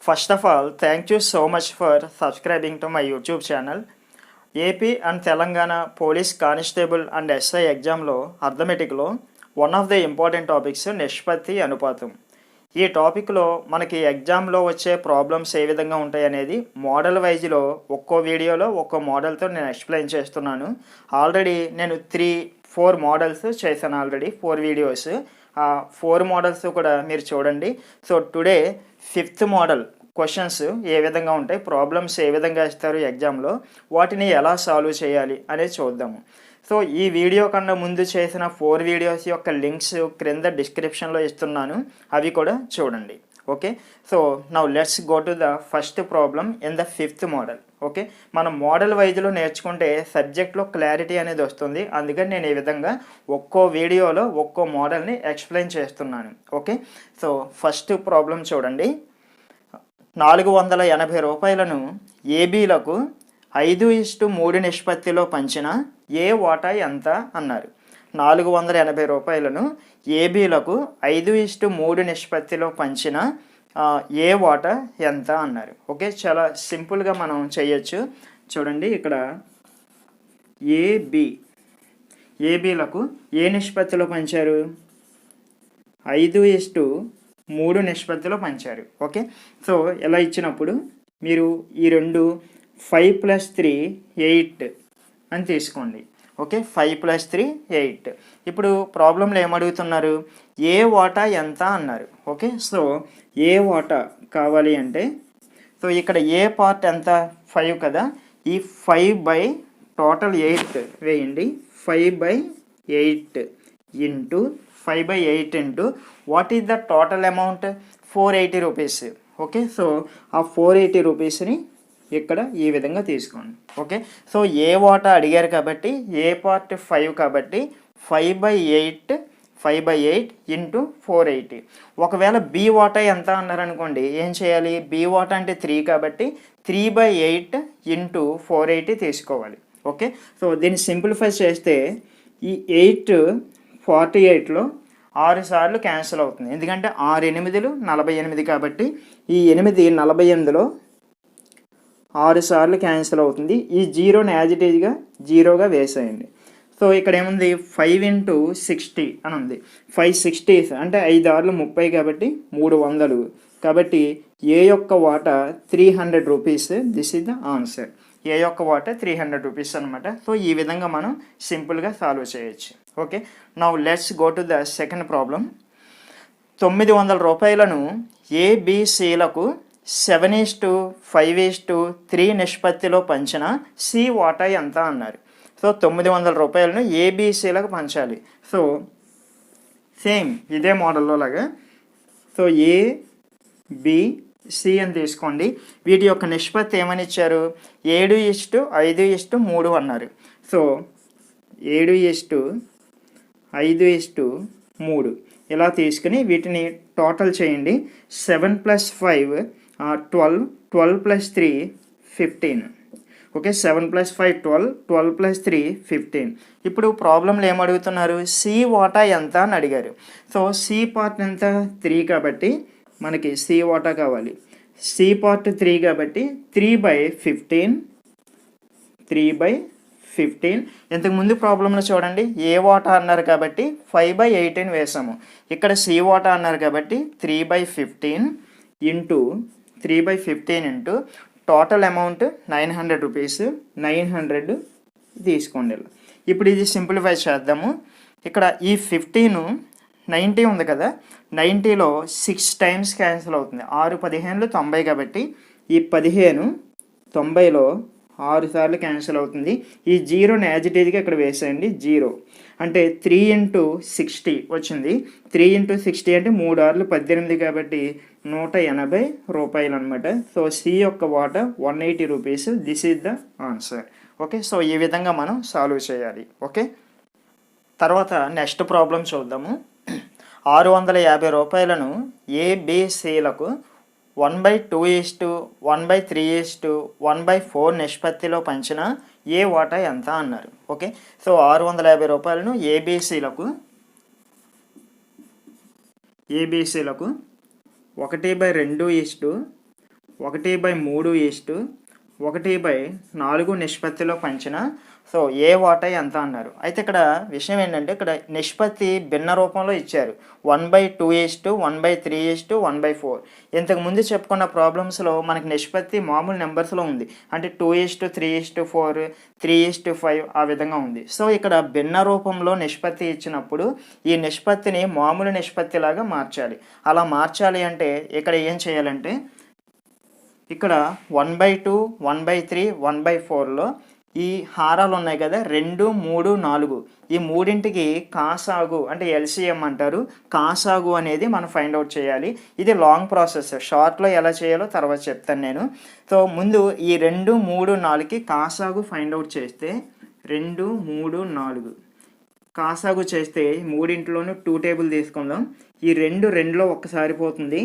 First of all, thank you so much for subscribing to my YouTube channel. AP and Telangana Police Constable and SI ఎగ్జామ్లో అర్థమెటిక్లో one of the important topics నిష్పత్తి అనుపాతం. ఈ టాపిక్లో మనకి ఎగ్జామ్లో వచ్చే ప్రాబ్లమ్స్ ఏ విధంగా ఉంటాయి అనేది మోడల్ వైజ్లో ఒక్కో వీడియోలో ఒక్కో మోడల్తో నేను ఎక్స్ప్లెయిన్ చేస్తున్నాను. ఆల్రెడీ నేను 3-4 మోడల్స్ చేశాను, ఆల్రెడీ 4 వీడియోస్. ఆ 4 మోడల్స్ కూడా మీరు చూడండి. So today 5th model questions ఏ విధంగా ఉంటాయి, ప్రాబ్లమ్స్ ఏ విధంగా ఇస్తారు ఎగ్జామ్లో, వాటిని ఎలా సాల్వ్ చేయాలి అనేది చూద్దాము. సో ఈ వీడియో కన్నా ముందు చేసిన 4 వీడియోస్ యొక్క లింక్స్ క్రింద డిస్క్రిప్షన్లో ఇస్తున్నాను, అవి కూడా చూడండి. Okay, so now let's go to the first problem in the 5th model. Okay, మనం మోడల్ వైజ్లో నేర్చుకుంటే సబ్జెక్ట్లో క్లారిటీ అనేది వస్తుంది. అందుకని నేను ఈ విధంగా ఒక్కో వీడియోలో ఒక్కో మోడల్ని ఎక్స్ప్లెయిన్ చేస్తున్నాను. ఓకే, సో ఫస్ట్ ప్రాబ్లం చూడండి. 480 రూపాయలను ఏబీలకు 5:3 నిష్పత్తిలో పంచిన ఏ వాటా ఎంత అన్నారు. 480 రూపాయలను ఏబీలకు 5:3 నిష్పత్తిలో పంచిన ఏ వాటా ఎంత అన్నారు. ఓకే, చాలా సింపుల్గా మనం చేయొచ్చు. చూడండి, ఇక్కడ ఏబీలకు ఏ నిష్పత్తిలో పంచారు? 5:3 నిష్పత్తిలో పంచారు. ఓకే, సో ఎలా ఇచ్చినప్పుడు మీరు ఈ రెండు 5 + 3 8 అని తీసుకోండి. ఓకే, 5 + 3 8. ఇప్పుడు ప్రాబ్లంలో ఏమడుగుతున్నారు? ఏ వాటా ఎంత అన్నారు. ఓకే, సో ఏ వాటా కావాలి అంటే, సో ఇక్కడ ఏ పార్ట్ ఎంత? 5 కదా. ఈ 5 టోటల్ 8 వేయండి. 5/8 into 5/8 into what is the total amount? 480 rupees. Okay, so ఆ 480 రూపీస్ని ఇక్కడ ఈ విధంగా తీసుకోండి. ఓకే, సో ఏ వాటా అడిగారు కాబట్టి ఏ పార్ట్ 5 కాబట్టి 5/8 ఇంటూ 480. ఒకవేళ బి వాటా ఎంత అన్నారనుకోండి, ఏం చేయాలి? బి వాటా అంటే 3 కాబట్టి 3/8 ఇంటూ 480 తీసుకోవాలి. ఓకే, సో దీన్ని సింప్లిఫై చేస్తే ఈ 8 48లో 6 సార్లు క్యాన్సిల్ అవుతుంది. ఎందుకంటే 6 8 48 కాబట్టి ఈ 8 48లో 6 సార్లు క్యాన్సిల్ అవుతుంది. ఈ 0ని యాజ్ ఇట్ ఈజ్గా 0గా వేసేయండి. సో ఇక్కడ ఏముంది? 5 × 60 అని ఉంది. 560 అంటే 5 6 30 కాబట్టి 300. కాబట్టి ఏ యొక్క వాటా 300 rupees. This is the answer. A యొక్క వాటా 300 రూపీస్ అనమాట. సో ఈ విధంగా మనం సింపుల్గా సాల్వ్ చేయొచ్చు. Okay, now let's go to the second problem. 900 రూపాయలను ఏబిసిలకు 7:5:3 నిష్పత్తిలో పంచిన సి వాటా ఎంత అన్నారు. సో 900 రూపాయలను ఏబిసిలకు పంచాలి. సో సేమ్ ఇదే మోడల్లో లాగా సో ఏబిసి అని తీసుకోండి. వీటి యొక్క నిష్పత్తి ఏమని ఇచ్చారు? 7:5:3 అన్నారు. సో 7:5:3 ఇలా తీసుకుని వీటిని టోటల్ చేయండి. 7 + 5 12, 12 + 3 15. ఓకే, 7 + 5 12, 12 + 3 15. ఇప్పుడు ప్రాబ్లంలో ఏమడుగుతున్నారు? సి వాటా ఎంత అని అడిగారు. సో సి పార్ట్ ఎంత? 3 కాబట్టి మనకి సి వాటా కావాలి. సి పార్ట్ 3 కాబట్టి 3/15. ఇంతకుముందు ప్రాబ్లంలో చూడండి, ఏ వాటా అన్నారు కాబట్టి 5/18 వేసాము. ఇక్కడ సి వాటా అన్నారు కాబట్టి 3/15 into 3/15 into total amount 900 rupees. 900 తీసుకోండి. ఇప్పుడు ఇది సింప్లిఫై చేద్దాము. ఇక్కడ ఈ 15 90 ఉంది కదా, 90లో 6 టైమ్స్ క్యాన్సిల్ అవుతుంది. 6 15 90 కాబట్టి ఈ 15 90లో 6 సార్లు క్యాన్సిల్ అవుతుంది. ఈ 0ని యాజ్ ఇట్ ఈజ్గా ఇక్కడ వేసేయండి. 0 అంటే 3 × 60 వచ్చింది. 3 × 60 అంటే 3 6 18 కాబట్టి 180 రూపాయలు అనమాట. సో సి యొక్క వాటా 180 rupees. This is the answer. Okay, so ఈ విధంగా మనం సాల్వ్ చేయాలి. ఓకే, తర్వాత నెక్స్ట్ ప్రాబ్లం చూద్దాము. 650 రూపాయలను ఏబిసిలకు 1/2:1/3:1/4 నిష్పత్తిలో పంచిన ఏ వాటా ఎంత అన్నారు. ఓకే, సో 650 రూపాయలను ఏబిసిలకు 1/2:1/4 1/3:1/4 నిష్పత్తిలో పంచిన సో ఏ వాటా ఎంత అన్నారు. అయితే ఇక్కడ విషయం ఏంటంటే ఇక్కడ నిష్పత్తి భిన్న రూపంలో ఇచ్చారు. 1/2:1/3:1/4. ఇంతకుముందు చెప్పుకున్న ప్రాబ్లమ్స్లో మనకి నిష్పత్తి మామూలు నెంబర్స్లో ఉంది. అంటే 2:3:4 3:5 ఆ విధంగా ఉంది. సో ఇక్కడ భిన్న రూపంలో నిష్పత్తి ఇచ్చినప్పుడు ఈ నిష్పత్తిని మామూలు నిష్పత్తిలాగా మార్చాలి. అలా మార్చాలి అంటే ఇక్కడ ఏం చేయాలంటే ఇక్కడ 1/2 1/3 1/4లో ఈ హారాలు ఉన్నాయి కదా 2 3 4 ఈ మూడింటికి కాసాగు అంటే ఎల్సిఎం అంటారు. కాసాగు అనేది మనం ఫైండ్ అవుట్ చేయాలి. ఇది లాంగ్ ప్రాసెస్. షార్ట్లో ఎలా చేయాలో తర్వాత చెప్తాను నేను. సో ముందు ఈ 2 3 4కి కాసాగు ఫైండ్ అవుట్ చేస్తే 2 3 4 కాసాగు చేస్తే మూడింటిలోనూ 2 టేబుల్ తీసుకుందాం. ఈ 2లో ఒక్కసారి పోతుంది.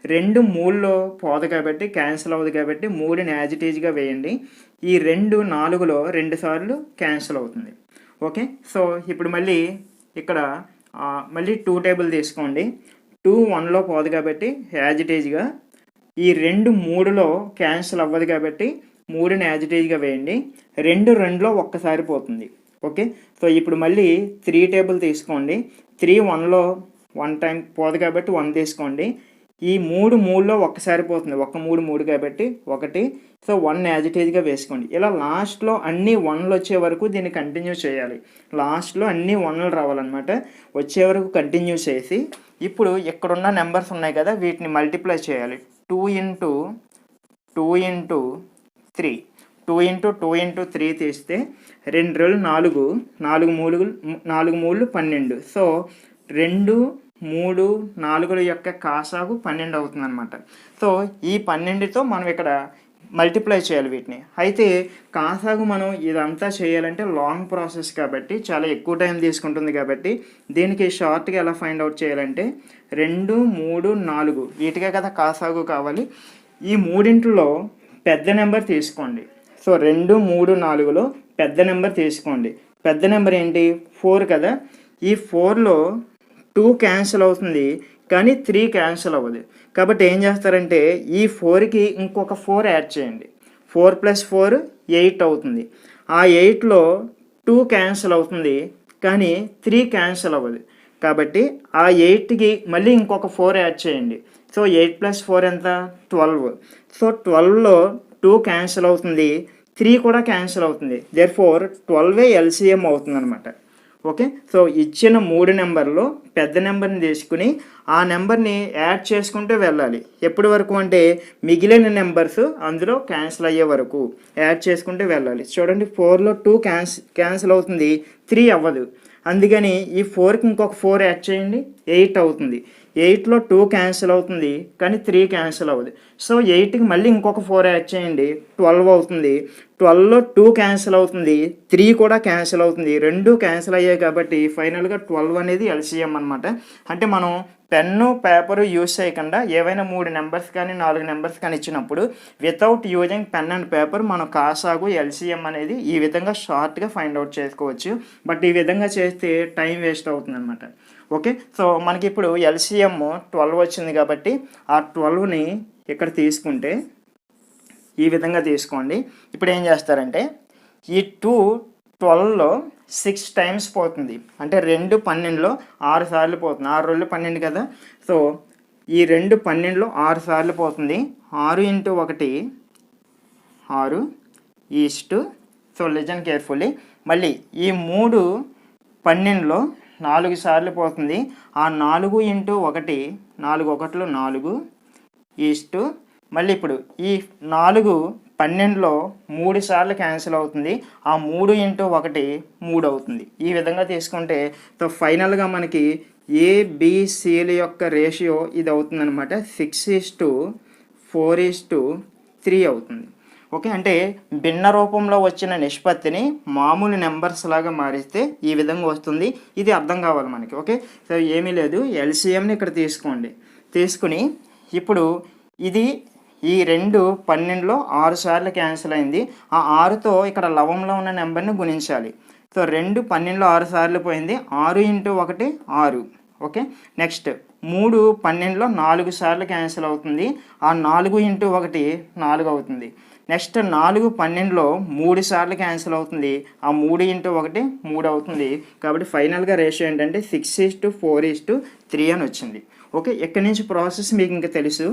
2 3లో పోదు కాబట్టి క్యాన్సిల్ అవ్వదు కాబట్టి 3ని యాజ్ ఇట్ ఈజ్గా వేయండి. ఈ 2 4లో 2 సార్లు క్యాన్సిల్ అవుతుంది. ఓకే, సో ఇప్పుడు మళ్ళీ ఇక్కడ మళ్ళీ 2 టేబుల్ తీసుకోండి. 2 1లో పోదు కాబట్టి యాజ్ ఇట్ ఈజ్గా, ఈ 2 3లో క్యాన్సిల్ అవ్వదు కాబట్టి 3ని యాజ్ ఇట్ ఈజ్గా వేయండి. 2లో ఒక్కసారి పోతుంది. ఓకే, సో ఇప్పుడు మళ్ళీ 3 టేబుల్ తీసుకోండి. 3 1లో 1 టైం పోదు కాబట్టి 1 తీసుకోండి. ఈ 3లో ఒక్కసారి పోతుంది. 1 3 కాబట్టి 1. సో 1 యాజ్ ఇట్ ఈజ్గా వేసుకోండి. ఇలా లాస్ట్లో అన్ని 1లు వచ్చే వరకు దీన్ని కంటిన్యూ చేయాలి. లాస్ట్లో అన్ని 1లు రావాలన్నమాట. వచ్చే వరకు కంటిన్యూ చేసి ఇప్పుడు ఇక్కడున్న నెంబర్స్ ఉన్నాయి కదా వీటిని మల్టిప్లై చేయాలి. 2 × 2 × 3 2 × 2 × 3 తీస్తే 2 2 4 4 3 12. సో 2 3 4 యొక్క కాసాగు 12 అవుతుంది అనమాట. సో ఈ 12తో మనం ఇక్కడ మల్టిప్లై చేయాలి వీటిని. అయితే కాసాగు మనం ఇదంతా చేయాలంటే లాంగ్ ప్రాసెస్ కాబట్టి చాలా ఎక్కువ టైం తీసుకుంటుంది కాబట్టి దీనికి షార్ట్గా ఎలా ఫైండ్ అవుట్ చేయాలంటే 2 3 4 వీటికే కదా కాసాగు కావాలి. ఈ మూడింటిలో పెద్ద నెంబర్ తీసుకోండి. సో 2 3 4లో పెద్ద నెంబర్ తీసుకోండి. పెద్ద నెంబర్ ఏంటి 4 కదా. ఈ 4లో 2 క్యాన్సిల్ అవుతుంది కానీ 3 క్యాన్సిల్ అవ్వదు. కాబట్టి ఏం చేస్తారంటే ఈ 4కి ఇంకొక 4 యాడ్ చేయండి. 4 + 4 8 అవుతుంది. ఆ 8లో 2 క్యాన్సిల్ అవుతుంది కానీ 3 క్యాన్సిల్ అవ్వదు. కాబట్టి ఆ 8కి మళ్ళీ ఇంకొక 4 యాడ్ చేయండి. సో 8 + 4 ఎంత 12. సో 12లో 2 క్యాన్సిల్ అవుతుంది, 3 కూడా క్యాన్సిల్ అవుతుంది. దేర్ఫోర్ 12 ఎల్సిఎం అవుతుంది అనమాట. ఓకే, సో ఇచ్చిన 3 నెంబర్లో పెద్ద నెంబర్ని తీసుకుని ఆ నెంబర్ని యాడ్ చేసుకుంటూ వెళ్ళాలి. ఎప్పటి వరకు అంటే మిగిలిన నెంబర్స్ అందులో క్యాన్సిల్ అయ్యే వరకు యాడ్ చేసుకుంటూ వెళ్ళాలి. చూడండి 4లో 2 క్యాన్సిల్ అవుతుంది, 3 అవ్వదు. అందుకని ఈ 4కి ఇంకొక 4 యాడ్ చేయండి, 8 అవుతుంది. 8లో 2 క్యాన్సిల్ అవుతుంది కానీ 3 క్యాన్సిల్ అవ్వదు. సో 8కి మళ్ళీ ఇంకొక 4 యాడ్ చేయండి, 12 అవుతుంది. 12లో 2 క్యాన్సిల్ అవుతుంది, 3 కూడా క్యాన్సిల్ అవుతుంది. 2 క్యాన్సిల్ అయ్యాయి కాబట్టి ఫైనల్గా 12 అనేది ఎల్సిఎం అనమాట. అంటే మనం పెన్ను పేపరు యూజ్ చేయకుండా ఏవైనా 3 నెంబర్స్ కానీ 4 నెంబర్స్ కానీ ఇచ్చినప్పుడు without using pen and paper మనం కాసాగు ఎల్సిఎం అనేది ఈ విధంగా షార్ట్గా ఫైండ్ అవుట్ చేసుకోవచ్చు. బట్ ఈ విధంగా చేస్తే టైం వేస్ట్ అవుతుంది అనమాట. ఓకే, సో మనకి ఇప్పుడు ఎల్సిఎం 12 వచ్చింది కాబట్టి ఆ 12ని ఇక్కడ తీసుకుంటే ఈ విధంగా తీసుకోండి. ఇప్పుడు ఏం చేస్తారంటే ఈ 12లో 6 టైమ్స్ పోతుంది. అంటే 2 12లో 6 సార్లు పోతుంది. 6 2 12 కదా. సో ఈ 2 12లో 6 సార్లు పోతుంది. 6 × 1 6 ఈస్ట్. So listen carefully. మళ్ళీ ఈ 3 12లో 4 సార్లు పోతుంది. ఆ 4 × 1 4 1 4 ఈస్ట్. మళ్ళీ ఇప్పుడు ఈ 4 12లో 3 సార్లు క్యాన్సిల్ అవుతుంది. ఆ 3 × 1 3 అవుతుంది. ఈ విధంగా తీసుకుంటే సో ఫైనల్గా మనకి ఏబిసిల యొక్క రేషియో ఇది అవుతుంది అనమాట. 6:4:3 అవుతుంది. ఓకే, అంటే భిన్న రూపంలో వచ్చిన నిష్పత్తిని మామూలు నెంబర్స్ లాగా మారిస్తే ఈ విధంగా వస్తుంది. ఇది అర్థం కావాలి మనకి. ఓకే, సో ఏమీ లేదు, ఎల్సిఎంని ఇక్కడ తీసుకోండి. తీసుకుని ఇప్పుడు ఇది ఈ 2 12లో 6 సార్లు క్యాన్సిల్ అయింది. ఆ 6తో ఇక్కడ లవంలో ఉన్న నెంబర్ని గుణించాలి. సో 2 12లో 6 సార్లు పోయింది. 6 × 1 6. ఓకే, నెక్స్ట్ 3 12లో 4 సార్లు క్యాన్సిల్ అవుతుంది. ఆ 4 ఇంటూ 1 4 అవుతుంది. నెక్స్ట్ 4 12లో 3 సార్లు క్యాన్సిల్ అవుతుంది. ఆ 3 ఇంటూ 1 3 అవుతుంది. కాబట్టి ఫైనల్గా రేషియో ఏంటంటే 6:4:3 అని వచ్చింది. ఓకే, ఇక్కడి నుంచి ప్రాసెస్ మీకు ఇంకా తెలుసు.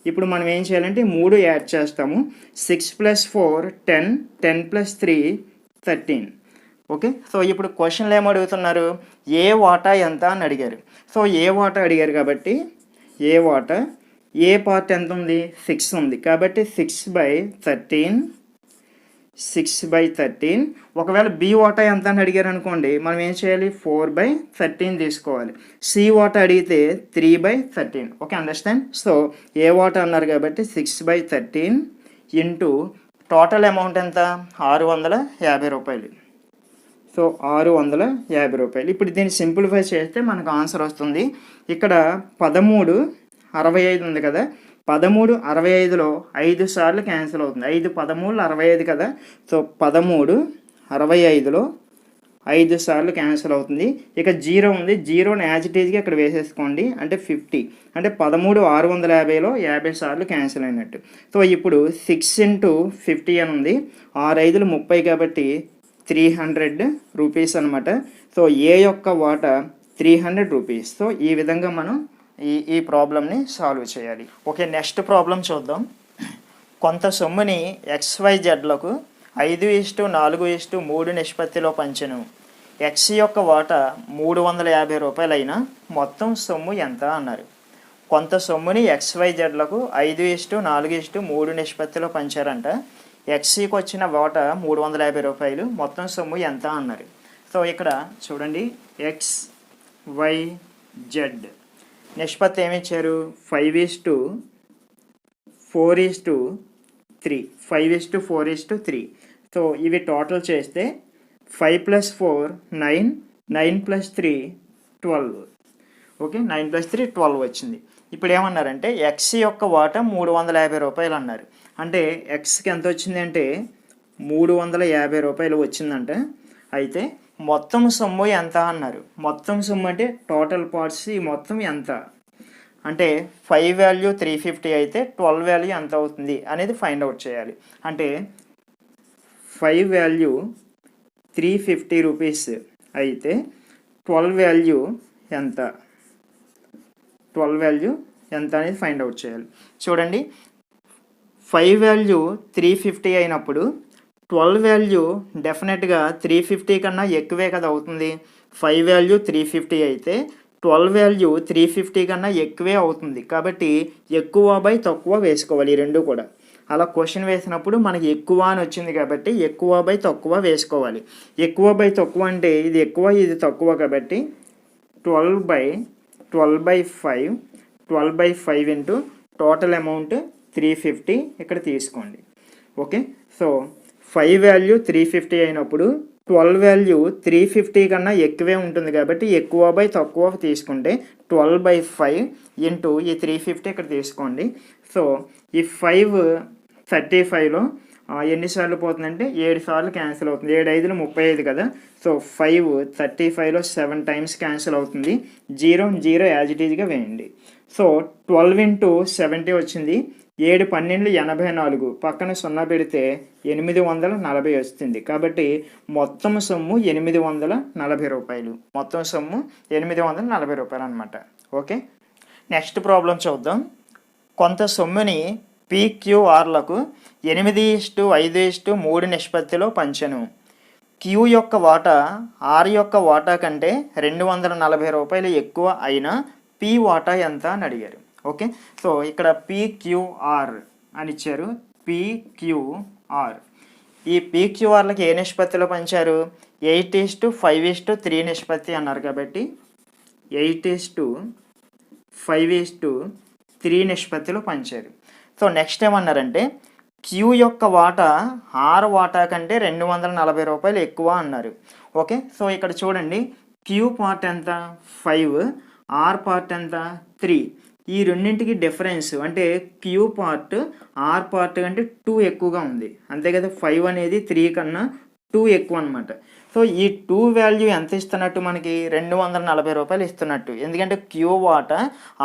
ఇప్పుడు మనం ఏం చేయాలంటే 3 యాడ్ చేస్తాము. 6 + 4 10, 10 + 3 13. ఓకే, సో ఇప్పుడు క్వశ్చన్లు ఏమడుగుతున్నారు, ఏ వాటా ఎంత అని అడిగారు. సో ఏ వాటా అడిగారు కాబట్టి ఏ వాటా, ఏ పార్ట్ ఎంత ఉంది, 6 ఉంది కాబట్టి 6/13. 6/13. ఒకవేళ బి వాటా ఎంత అని అడిగారు అనుకోండి, మనం ఏం చేయాలి, 4/13 తీసుకోవాలి. సి వాటా అడిగితే 3/13. Okay, understand. సో ఏ వాటా అన్నారు కాబట్టి 6/13 ఇంటూ టోటల్ అమౌంట్ ఎంత, 650 రూపాయలు. సో 650 రూపాయలు. ఇప్పుడు దీన్ని సింప్లిఫై చేస్తే మనకు ఆన్సర్ వస్తుంది. ఇక్కడ 1365 ఉంది కదా, 1365లో 5 సార్లు క్యాన్సిల్ అవుతుంది. 5 13 65 కదా. సో 1365లో 5 సార్లు క్యాన్సిల్ అవుతుంది. ఇక 0 ఉంది, 0ని యాజ్ ఇట్ ఈజ్గా ఇక్కడ వేసేసుకోండి, అంటే 50. అంటే 13,650లో 50 సార్లు క్యాన్సిల్ అయినట్టు. సో ఇప్పుడు 6 × 50 అని ఉంది. 6×5 30 కాబట్టి 300 రూపీస్ అనమాట. సో ఏ యొక్క వాటా 300 రూపీస్. సో ఈ విధంగా మనం ఈ ప్రాబ్లమ్ని సాల్వ్ చేయాలి. ఓకే, నెక్స్ట్ ప్రాబ్లం చూద్దాం. కొంత సొమ్ముని XYZలకు 5:4:3 నిష్పత్తిలో పంచెను. ఎక్స్ యొక్క వాటా 350 రూపాయలు అయినా మొత్తం సొమ్ము ఎంత అన్నారు. కొంత సొమ్ముని XYZలకు 5:4:3 నిష్పత్తిలో పంచారంట. ఎక్స్కి వచ్చిన వాటా 350 రూపాయలు, మొత్తం సొమ్ము ఎంత అన్నారు. సో ఇక్కడ చూడండి, XYZ నిష్పత్తి ఏమి ఇచ్చారు, 5:4:3. 5:4:3. సో ఇవి టోటల్ చేస్తే 5 + 4 9, 9 + 3 12. ఓకే, 9 + 3 12 వచ్చింది. ఇప్పుడు ఏమన్నారంటే ఎక్స్ యొక్క వాటా 350 రూపాయలు అన్నారు. అంటే ఎక్స్కి ఎంత వచ్చింది అంటే 350 రూపాయలు వచ్చిందంట. అయితే మొత్తం సొమ్ము ఎంత అన్నారు. మొత్తం సొమ్ము అంటే టోటల్ పార్ట్స్ ఈ మొత్తం ఎంత అంటే 5 వాల్యూ 350 అయితే 12 వాల్యూ ఎంత అవుతుంది అనేది ఫైండ్ అవుట్ చేయాలి. అంటే 5 వాల్యూ 350 రూపీస్ అయితే 12 వాల్యూ ఎంత, 12 వాల్యూ ఎంత అనేది ఫైండ్ అవుట్ చేయాలి. చూడండి, 5 వాల్యూ 350 అయినప్పుడు 12 వాల్యూ డెఫినెట్గా 350 కన్నా ఎక్కువే కదా అవుతుంది. 5 వాల్యూ 350 అయితే 12 వాల్యూ 350 కన్నా ఎక్కువే అవుతుంది. కాబట్టి ఎక్కువ/తక్కువ వేసుకోవాలి ఈ రెండు కూడా. అలా క్వశ్చన్ వేసినప్పుడు మనకి ఎక్కువ అని వచ్చింది కాబట్టి ఎక్కువ/తక్కువ వేసుకోవాలి. ఎక్కువ/తక్కువ అంటే ఇది ఎక్కువ ఇది తక్కువ కాబట్టి 12/5 12/5 ఇంటూ టోటల్ అమౌంట్ 350 ఇక్కడ తీసుకోండి. ఓకే, సో 5 వాల్యూ 350 అయినప్పుడు 12 వాల్యూ 350 కన్నా ఎక్కువే ఉంటుంది కాబట్టి ఎక్కువ/తక్కువ తీసుకుంటే 12/5 ఇంటూ ఈ 350 ఇక్కడ తీసుకోండి. సో ఈ 5 35లో ఎన్నిసార్లు పోతుందంటే 7 సార్లు క్యాన్సిల్ అవుతుంది. 7×5 35 కదా. సో 5 35లో 7 టైమ్స్ క్యాన్సిల్ అవుతుంది. 0 0 యాజ్ ఇట్ ఈజ్గా వేయండి. సో 12 × 70 వచ్చింది. 7 12 84, పక్కన 0 పెడితే 840 వస్తుంది. కాబట్టి మొత్తం సొమ్ము 840 రూపాయలు. మొత్తం సొమ్ము 840 రూపాయలు అనమాట. ఓకే, నెక్స్ట్ ప్రాబ్లం చూద్దాం. కొంత సొమ్ముని PQRలకు 8:5:3 నిష్పత్తిలో పంచెను. క్యూ యొక్క వాటా ఆర్ యొక్క వాటా కంటే 240 రూపాయలు ఎక్కువ అయినా పి వాటా ఎంత అని అడిగారు. ఓకే, సో ఇక్కడ PQR అని ఇచ్చారు. PQR, ఈ PQRలకి ఏ నిష్పత్తిలో పంచారు, 8:5:3 నిష్పత్తి అన్నారు కాబట్టి 8:5:3 నిష్పత్తిలో పంచారు. సో నెక్స్ట్ ఏమన్నారంటే క్యూ యొక్క వాటా ఆర్ వాటా కంటే 240 రూపాయలు ఎక్కువ అన్నారు. ఓకే, సో ఇక్కడ చూడండి, క్యూ పార్ట్ ఎంత 5, ఆర్ పార్ట్ ఎంత 3. ఈ రెండింటికి డిఫరెన్స్ అంటే క్యూ పార్ట్ ఆర్ పార్ట్ కంటే 2 ఎక్కువగా ఉంది. అంతే కదా. 5 అనేది 3 కన్నా 2 ఎక్కువ అనమాట. సో ఈ 2 వాల్యూ ఎంత ఇస్తున్నట్టు మనకి 240 రూపాయలు ఇస్తున్నట్టు. ఎందుకంటే క్యూ వాటా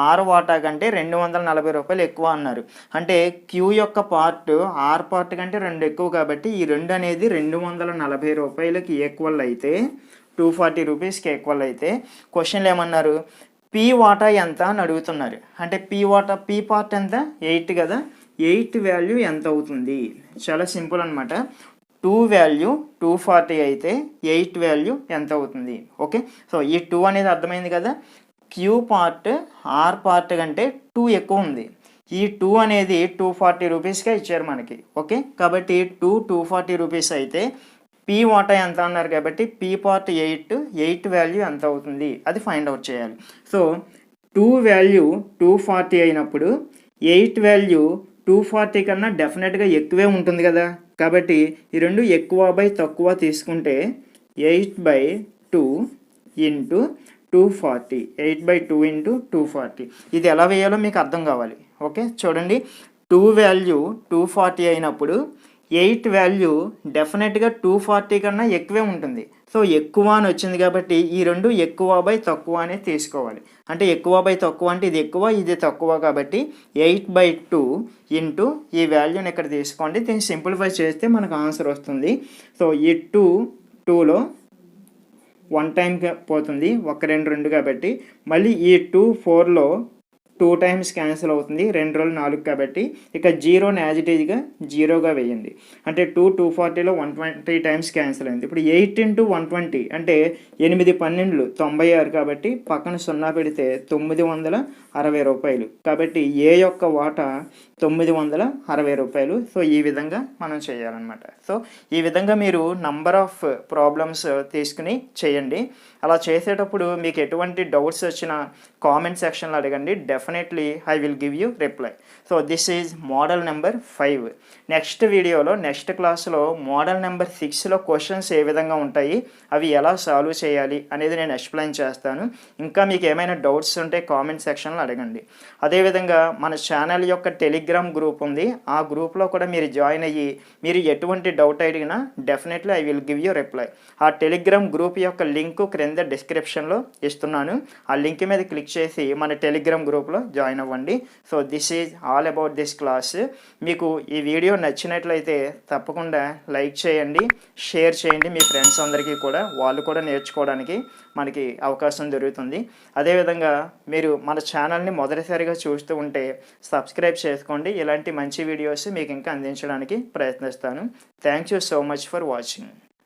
ఆర్ వాటా కంటే 240 రూపాయలు ఎక్కువ అన్నారు. అంటే క్యూ యొక్క పార్ట్ ఆర్ పార్ట్ కంటే 2 ఎక్కువ కాబట్టి ఈ 2 అనేది 240 రూపాయలకి ఈక్వల్ అయితే 240 రూపీస్కి ఈక్వల్ అయితే క్వశ్చన్లు ఏమన్నారు, పీ వాటా ఎంత అని అడుగుతున్నారు. అంటే పీ పార్ట్ ఎంత 8 కదా, 8 వాల్యూ ఎంత అవుతుంది? చాలా సింపుల్ అనమాట. 2 వాల్యూ 240 అయితే 8 వాల్యూ ఎంత అవుతుంది? ఓకే, సో ఈ 2 అనేది అర్థమైంది కదా. క్యూ పార్ట్ ఆర్ పార్ట్ కంటే 2 ఎక్కువ ఉంది. ఈ 2 అనేది 240 రూపీస్గా ఇచ్చారు మనకి. ఓకే, కాబట్టి 240 రూపీస్ అయితే పీ వాటా ఎంత అన్నారు కాబట్టి పీ పార్ట్ 8 వాల్యూ ఎంత అవుతుంది అది ఫైండ్ అవుట్ చేయాలి. సో 2 వాల్యూ 240 అయినప్పుడు 8 వాల్యూ 240 కన్నా డెఫినెట్గా ఎక్కువే ఉంటుంది కదా. కాబట్టి ఈ రెండు ఎక్కువ బై తక్కువ తీసుకుంటే 8/2 ఇంటూ 240, 8/2 ఇంటూ 240. ఇది ఎలా వేయాలో మీకు అర్థం కావాలి. ఓకే, చూడండి, 2 వాల్యూ 240 అయినప్పుడు 8 వాల్యూ డెఫినెట్గా 240 కన్నా ఎక్కువే ఉంటుంది. సో ఎక్కువ అని వచ్చింది కాబట్టి ఈ రెండు ఎక్కువ బై తక్కువ అనేది తీసుకోవాలి. అంటే ఎక్కువ బై తక్కువ అంటే ఇది ఎక్కువ ఇది తక్కువ కాబట్టి 8/2 ఇంటూ ఈ వాల్యూని ఇక్కడ తీసుకోండి. దీన్ని సింప్లిఫై చేస్తే మనకు ఆన్సర్ వస్తుంది. సో ఈ 2లో 1 టైం పోతుంది, 1 2 2 కాబట్టి మళ్ళీ ఈ 4లో 2 టైమ్స్ క్యాన్సిల్ అవుతుంది, 2 రోజులు 4 కాబట్టి ఇక 0ని యాజ్ ఇట్ ఈజ్గా 0గా వేయండి. అంటే 240లో 120 టైమ్స్ క్యాన్సిల్ అయింది. ఇప్పుడు 8 ఇంటూ 120 అంటే 8 12 96 కాబట్టి పక్కన 0 పెడితే 960 రూపాయలు. కాబట్టి ఏ యొక్క వాటా 960 రూపాయలు. సో ఈ విధంగా మనం చేయాలన్నమాట. సో ఈ విధంగా మీరు నంబర్ ఆఫ్ ప్రాబ్లమ్స్ తీసుకుని చేయండి. అలా చేసేటప్పుడు మీకు ఎటువంటి డౌట్స్ వచ్చినా కామెంట్ సెక్షన్లో అడగండి. Definitely I will give you reply. So this is model number 5. Next వీడియోలో నెక్స్ట్ క్లాస్లో మోడల్ నెంబర్ 6లో క్వశ్చన్స్ ఏ విధంగా ఉంటాయి, అవి ఎలా సాల్వ్ చేయాలి అనేది నేను ఎక్స్ప్లెయిన్ చేస్తాను. ఇంకా మీకు ఏమైనా డౌట్స్ ఉంటే కామెంట్ సెక్షన్లో అడగండి. అదేవిధంగా మన ఛానల్ యొక్క టెలిగ్రామ్ గ్రూప్ ఉంది. ఆ గ్రూప్లో కూడా మీరు జాయిన్ అయ్యి మీరు ఎటువంటి డౌట్ అడిగినా definitely I will give you reply. ఆ టెలిగ్రామ్ గ్రూప్ యొక్క లింక్ క్రింద డిస్క్రిప్షన్లో ఇస్తున్నాను. ఆ లింక్ మీద క్లిక్ చేసి మన టెలిగ్రామ్ గ్రూప్లో జాయిన్ అవ్వండి. So this is all about this class. మీకు ఈ వీడియో నచ్చినట్లయితే తప్పకుండా లైక్ చేయండి, షేర్ చేయండి మీ ఫ్రెండ్స్ అందరికీ కూడా. వాళ్ళు కూడా నేర్చుకోవడానికి మనకి అవకాశం దొరుకుతుంది. అదేవిధంగా మీరు మన ఛానల్ని మొదటిసారిగా చూస్తూ ఉంటే సబ్స్క్రైబ్ చేసుకోండి. ఇలాంటి మంచి వీడియోస్ మీకు ఇంకా అందించడానికి ప్రయత్నిస్తాను. Thank you so much for watching.